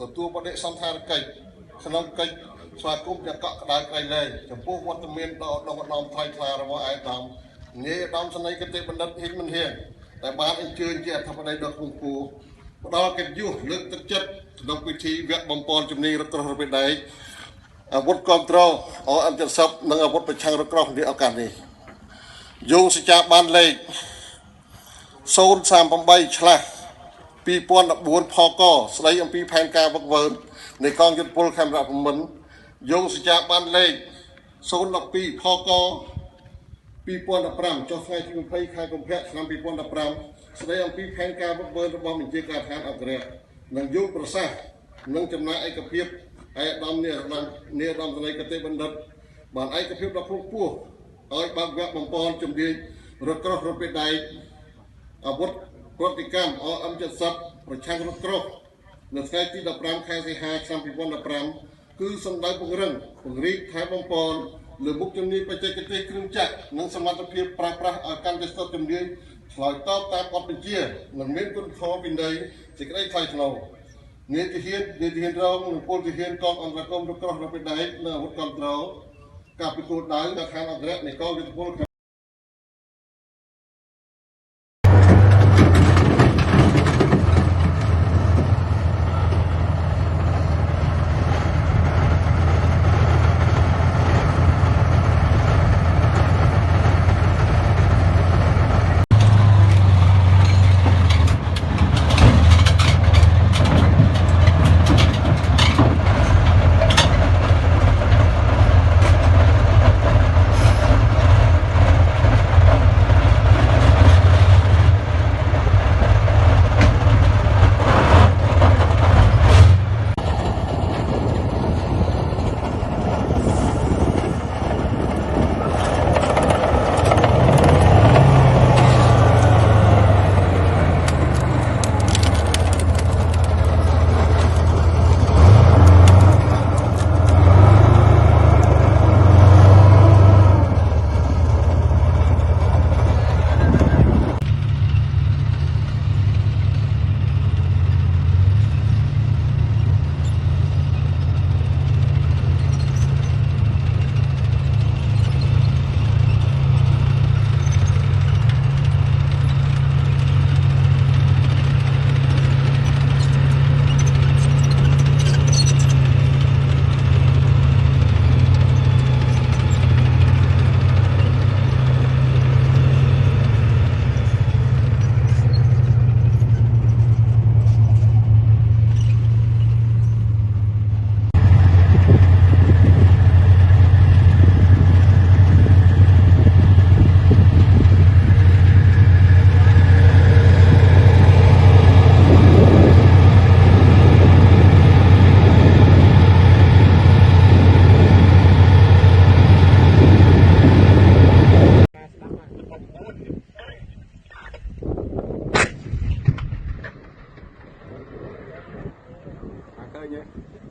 ទទួលបដិសន្តានកិច្ចក្នុងកិច្ចស្វាគមន៍យ៉ាងកក់ក្ដៅក្រៃលែងចំពោះវត្តមានដ៏ឧត្តមឧត្តមថ្លៃថ្លារបស់ឯកឧត្តមនាយឧត្តមសេនីយ៍គតិបណ្ឌិតហ៊ីមមិនហៀងដែលបានអញ្ជើញជាអធិបតីដ៏ខ្ពង់ខ្ពស់ផ្ដល់កិត្តិយសលើកទឹកចិត្តក្នុងពិធីវគ្គបំពេញជំនាញរថក្រោះរពេដែកអាវុធគ្រប់គ្រងអម70និងអាវុធប្រឆាំងរថក្រោះនាឱកាសនេះយោងសច្ចាប័នលេខ038ឆ្លាស់2014ផកស្ដីអំពីផែនការវឹកវើនៃកងយុទ្ធពលខេមរៈភូមិន្ទយោងសច្ចាប័នលេខ012ផក2015ចុះថ្ងៃទី20ខែកុម្ភៈឆ្នាំ2015ស្ដីអំពីផែនការវឹកវើរបស់បញ្ជាការដ្ឋានអក្សរនិងយោងប្រសាសន៍និងចំណាយឯកភាពឯកឧត្តមនាយឧត្តមសេនីយ៍គតិបណ្ឌិតបានឯកភាពដ៏ខ្ពង់ខ្ពស់ឲ្យបើកវគ្គបំពេញជំនាញរថក្រោះរពេដែកអាវុធប្រតិកម្មអម70ប្រឆាំងរថក្រោះនៅថ្ងៃទី15ខែសីហាឆ្នាំ2015គឺសំដៅពង្រឹងពង្រីកថែបំពេញលើមុខជំនាញបច្ចេកទេសគ្រឿងចក្រនិងសមត្ថភាពប្រើប្រាស់ឲ្យកាន់តែស្ទាត់ជំនាញឆ្លើយតបតាមបទបញ្ជានិងមានគុណធម៌វិន័យសេចក្តីថ្លៃថ្នូរនាយទាហានរងនិងពលទាហានកងអន្តរកម្មរថក្រោះរពេដែកនិងអាវុធគ្រប់គ្រងការពិគោលដៅដល់ឋានអន្តរនៃកងយុទ្ធពល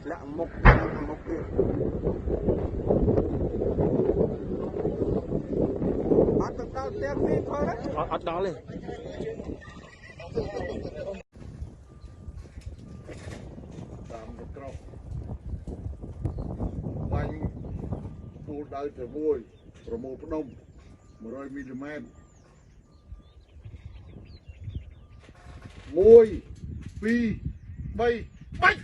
លាក់មុខទៀតអត់ទៅដល់ផ្ទះពីផងអត់ដល់ទេតាមរថក្រោះបាញ់ទូលដៅទៅមួយប្រមូលផ្ដុំ100មីលីម៉ែត្រ1 2 3បាច់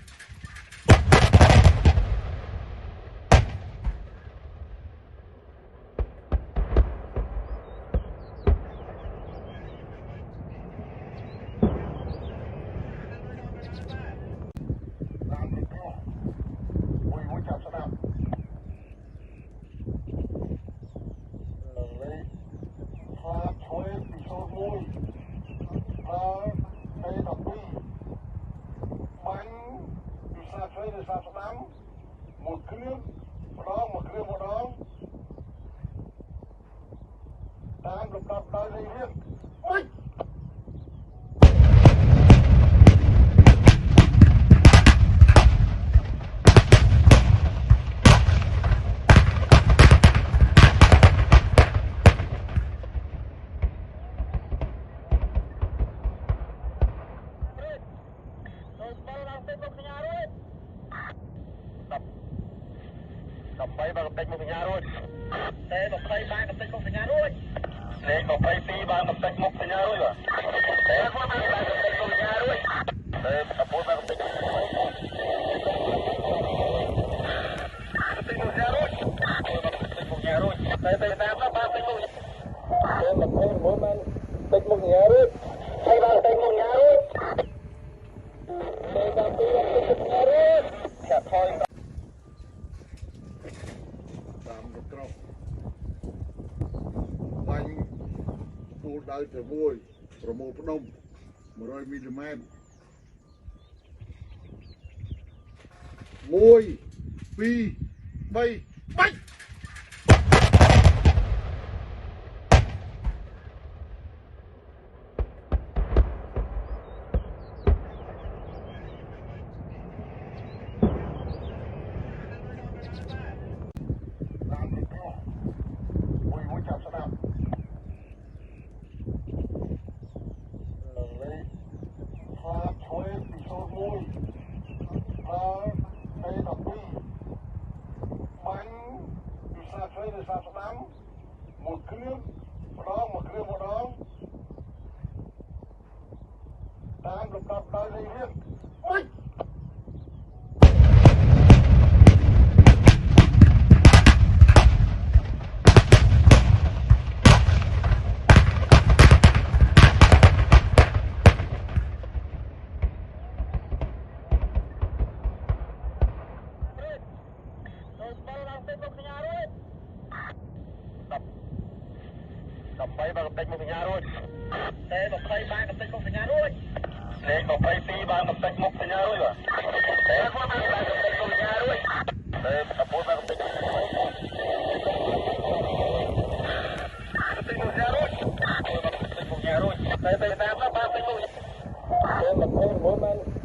mộtគ្រឿងម្ដងតាមលំដាប់ដោយលេខរៀងបាច់ទៅដល់ទៅលោកសញ្ញារួច 20បើកតិចមកសញ្ញារួចតែ20បានកតិចមកសញ្ញារួចលេខ22បានកតិចមកសញ្ញារួចបាទតែគាត់បានកតិចមកសញ្ញារួចតែអពុបានកតិចមកសញ្ញារួចតែតាមនោះបានកតិចមកតែមកបានតិចមកសញ្ញារួចហើយបានកតិចមកសញ្ញារួចតែតាមទីមកតិចមកសញ្ញារួចចាក់ថយតាមរក្រោះបាញ់ទូលដៅទៅមួយប្រមូលផ្ដុំ100 មីលីម៉ែត្រ1 2 3បាច់mộtគ្រឿងម្ដងតាមលំដាប់ដោយលេខរៀងបាច់18បើកតិចមកសញ្ញារួចតែ20បានកតិចមកសញ្ញារួចលេខ22បានកតិចមកសញ្ញារួចបាទតែគាត់បានកតិចមកសញ្ញារួចតែអពុបានកតិចមកសញ្ញារួចតិចមកសញ្ញារួចតែតាមនោះបានកតិចមកតែមកបាន